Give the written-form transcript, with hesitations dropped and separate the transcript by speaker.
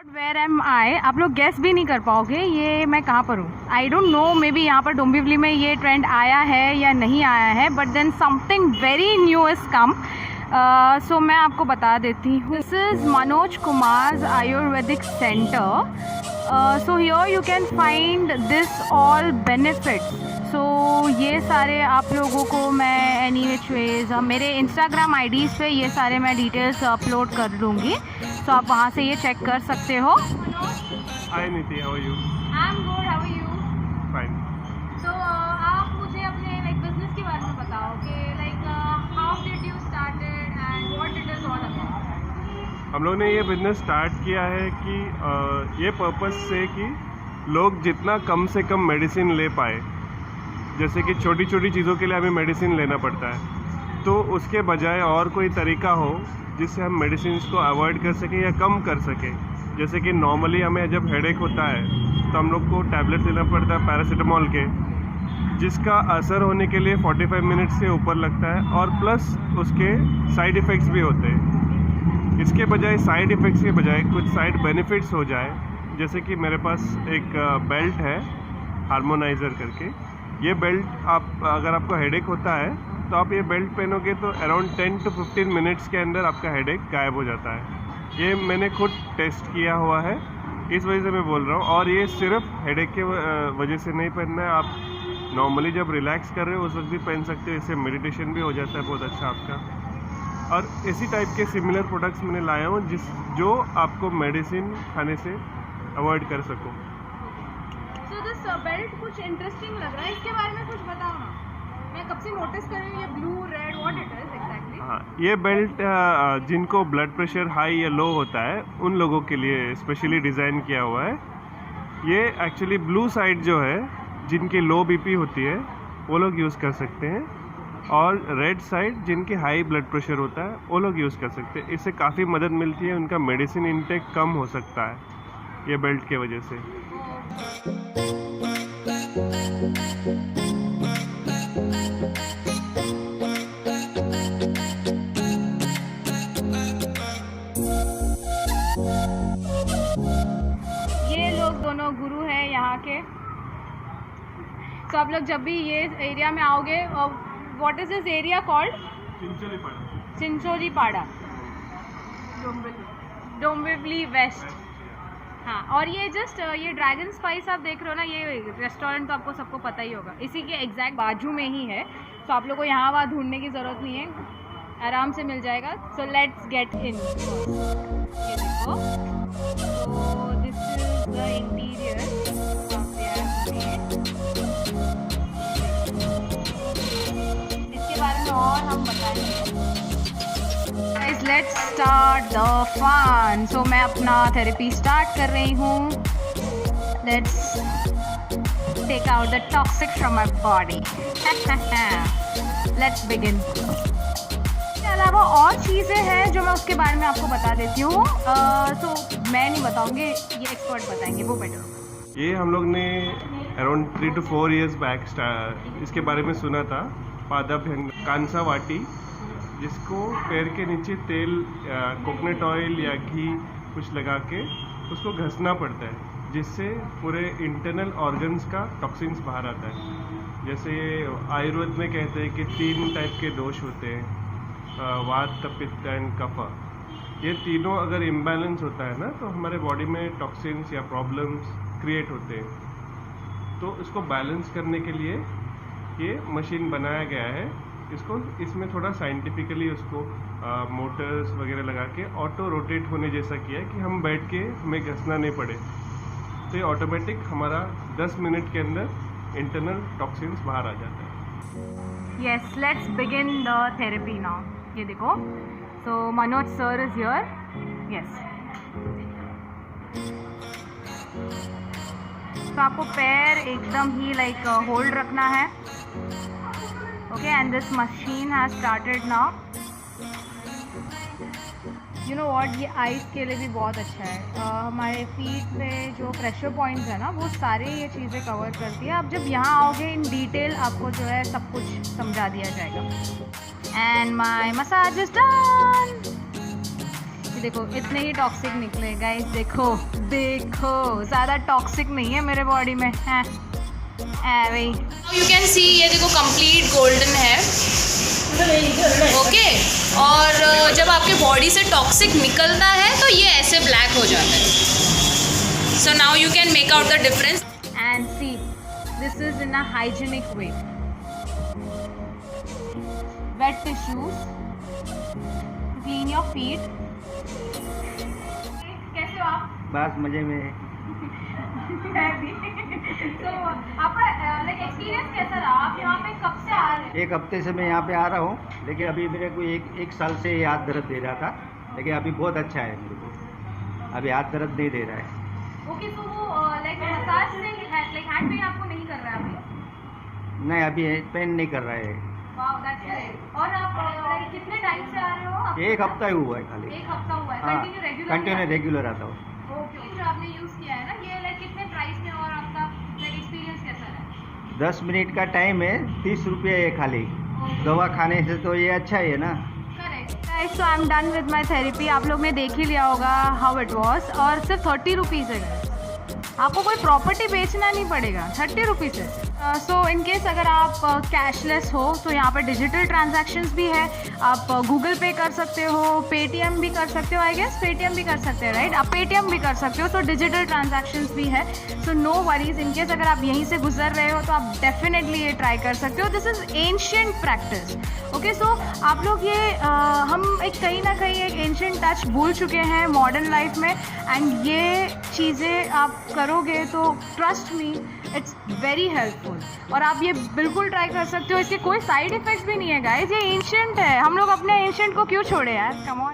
Speaker 1: Where M आई, आप लोग guess भी नहीं कर पाओगे ये मैं कहाँ पर हूँ। I don't know, may be यहाँ पर डोंबिवली में ये ट्रेंड आया है या नहीं आया है, but then something very new is come. So मैं आपको बता देती हूँ। This is Manoj Kumar ayurvedic centre. So here you can find this all benefits. So ये सारे आप लोगों को मैं एनी विच वेज मेरे इंस्टाग्राम आईडीज़ पे ये सारे मैं डिटेल्स अपलोड कर दूँगी, सो आप वहाँ से ये चेक कर सकते हो।
Speaker 2: Hi Niti, how are you?
Speaker 1: I'm good, how are you?
Speaker 2: Fine.
Speaker 1: So आप मुझे अपने बिजनेस के बारे में बताओ कि how did you started and what it is all about?
Speaker 2: हम लोग ने ये बिज़नेस स्टार्ट किया है कि ये पर्पस से कि लोग जितना कम से कम मेडिसिन ले पाए, जैसे कि छोटी छोटी चीज़ों के लिए हमें मेडिसिन लेना पड़ता है, तो उसके बजाय और कोई तरीका हो जिससे हम मेडिसिन को अवॉइड कर सकें या कम कर सकें। जैसे कि नॉर्मली हमें जब हेडेक होता है तो हम लोग को टैबलेट लेना पड़ता है पैरासीटामोल के, जिसका असर होने के लिए 45 मिनट से ऊपर लगता है और प्लस उसके साइड इफ़ेक्ट्स भी होते हैं। इसके बजाय साइड इफ़ेक्ट्स के बजाय कुछ साइड बेनिफिट्स हो जाए, जैसे कि मेरे पास एक बेल्ट है हार्मोनाइज़र करके। ये बेल्ट आप अगर आपको हेडेक होता है तो आप ये बेल्ट पहनोगे तो अराउंड 10 to 15 मिनट्स के अंदर आपका हेडेक गायब हो जाता है। ये मैंने खुद टेस्ट किया हुआ है, इस वजह से मैं बोल रहा हूँ। और ये सिर्फ हेडेक के वजह से नहीं पहनना है, आप नॉर्मली जब रिलैक्स कर रहे हो उस वक्त भी पहन सकते हो। इससे मेडिटेशन भी हो जाता है बहुत अच्छा आपका। और इसी टाइप के सिमिलर प्रोडक्ट्स मैंने लाया हूँ जो आपको मेडिसिन खाने से अवॉइड कर सको।
Speaker 1: So this बेल्ट कुछ इंटरेस्टिंग लग रहा है, इसके बारे में कुछ बताओ ना। मैं कब से नोटिस कर रही हूँ ये blue red what it is exactly.
Speaker 2: हाँ, ये बेल्ट जिनको ब्लड प्रेशर हाई या लो होता है उन लोगों के लिए स्पेशली डिज़ाइन किया हुआ है। ये एक्चुअली ब्लू साइड जो है, जिनकी लो बीपी होती है वो लोग यूज़ कर सकते हैं, और रेड साइड जिनकी हाई ब्लड प्रेशर होता है वो लोग यूज़ कर सकते हैं। इससे काफ़ी मदद मिलती है, उनका मेडिसिन इंटेक कम हो सकता है ये बेल्ट के वजह से।
Speaker 1: ये लोग दोनों गुरु हैं यहाँ के। तो आप लोग जब भी ये एरिया में आओगे, what is this area called? Chincholipada, Dombivli west. हाँ, और ये जस्ट ये ड्रैगन स्पाइस आप देख रहे हो ना, ये रेस्टोरेंट तो आपको सबको पता ही होगा, इसी के एग्जैक्ट बाजू में ही है। तो आप लोग को यहाँ वहाँ ढूंढने की ज़रूरत नहीं है, आराम से मिल जाएगा। So let's get in. ये देखो, तो दिस इज द इंटीरियर। इसके बारे में और हम बताएंगे। Let's start the fun. So मैं अपना थेरेपी स्टार्ट कर रही हूँ। Let's take out the toxic from my body. Let's begin. इसके अलावा और चीज़ें हैं जो मैं उसके बारे में आपको बता देती हूँ। तो मैं नहीं बताऊँगी, ये एक्सपर्ट बताएंगे, वो बेटर होगा।
Speaker 2: ये हम लोग ने अराउंड 3 to 4 years बैक इसके बारे में सुना था। पादाभ्यंग कांसा वाटी, जिसको पैर के नीचे तेल, कोकोनट ऑयल या घी कुछ लगा के उसको घसना पड़ता है, जिससे पूरे इंटरनल ऑर्गन्स का टॉक्सिन्स बाहर आता है। जैसे आयुर्वेद में कहते हैं कि 3 टाइप के दोष होते हैं, वात, पित्त एंड कफ। ये तीनों अगर इम्बैलेंस होता है ना, तो हमारे बॉडी में टॉक्सिन्स या प्रॉब्लम्स क्रिएट होते हैं। तो इसको बैलेंस करने के लिए ये मशीन बनाया गया है। इसमें थोड़ा साइंटिफिकली उसको मोटर्स वगैरह लगा के ऑटो रोटेट होने जैसा किया है कि हम बैठ के हमें घसना नहीं पड़े। तो ये ऑटोमेटिक हमारा 10 मिनट के अंदर इंटरनल टॉक्सिन्स बाहर आ जाता है।
Speaker 1: Yes, let's begin the therapy now. ये देखो, so Manoj sir is here. Yes, तो आपको पैर एकदम ही लाइक होल्ड रखना है। Okay, and this machine has started now. You know what, ये आइज़ के लिए भी बहुत अच्छा है। हमारे फीट पे जो प्रेशर पॉइंट्स है ना, वो सारे ये चीज़ें कवर करती है। आप जब यहाँ आओगे इन डिटेल आपको जो है सब कुछ समझा दिया जाएगा। And my massage is done. देखो इतने ही टॉक्सिक निकले गाइस, देखो देखो ज़्यादा टॉक्सिक नहीं है मेरे बॉडी में है वही।
Speaker 3: यू कैन सी ये देखो कंप्लीट गोल्डन है, ओके। और जब आपके बॉडी से टॉक्सिक निकलता है तो ये ऐसे ब्लैक हो जाता है। So now you can make out the difference
Speaker 1: and see this is in a hygienic way. Wet tissues, clean your feet. कैसे हो आप?
Speaker 4: बस मजे में।
Speaker 1: तो आपका लाइक एक्सपीरियंस कैसा रहा? आप यहाँ पे कब से आ रहे हैं?
Speaker 4: एक हफ्ते से मैं यहाँ पे आ रहा हूँ, लेकिन अभी मेरे को एक साल से ये हाथ दर्द दे रहा था, लेकिन अभी बहुत अच्छा है मेरे को, अभी हाथ दर्द नहीं दे रहा है।
Speaker 1: ओके, तो वो लाइक मसाज से लाइक हैंड पेन आपको नहीं कर रहा है अभी?
Speaker 4: नहीं, अभी पेन नहीं कर रहा है।
Speaker 1: Wow, that's great. और आप लाइक कितने टाइम से आ रहे हो आप?
Speaker 4: एक हफ्ता ही हुआ है खाली।
Speaker 1: एक हफ्ता हुआ है।
Speaker 4: हाँ,
Speaker 1: कंटिन्यू
Speaker 4: रेगुलर आता हूँ।
Speaker 1: ओके, जो आपने यूज़ किया है ना ये लाइक कितने प्राइस में और आपका लाइक एक्सपीरियंस कैसा रहा?
Speaker 4: 10 मिनट का टाइम है, 30 रुपये है खाली। दवा खाने से तो ये अच्छा है ना।
Speaker 1: Correct. So I am done with my therapy. आप लोग ने देख ही लिया होगा हाउ इट वॉज। और सिर्फ 30 रुपीज़ है, आपको कोई प्रॉपर्टी बेचना नहीं पड़ेगा, 30 रुपीज़ है। सो इन केस अगर आप कैशलेस हो तो यहाँ पर डिजिटल ट्रांजैक्शंस भी है। आप गूगल पे कर सकते हो, पेटीएम भी कर सकते हो, आई गेस पेटीएम भी कर सकते हैं राइट, आप पेटीएम भी कर सकते हो। तो डिजिटल ट्रांजैक्शंस भी है, so no worries. In case अगर आप यहीं से गुजर रहे हो तो आप डेफिनेटली ये ट्राई कर सकते हो। This is ancient practice, okay. So आप लोग ये हम एक कहीं ना कहीं एक एंशियंट टच भूल चुके हैं मॉडर्न लाइफ में, एंड ये चीज़ें आप करोगे तो trust me it's very helpful. और आप ये बिल्कुल ट्राई कर सकते हो, इसके कोई साइड इफ़ेक्ट्स भी नहीं है गाइस, ये एंशियंट है। हम लोग अपने एंशियंट को क्यों छोड़े यार, कम ऑन।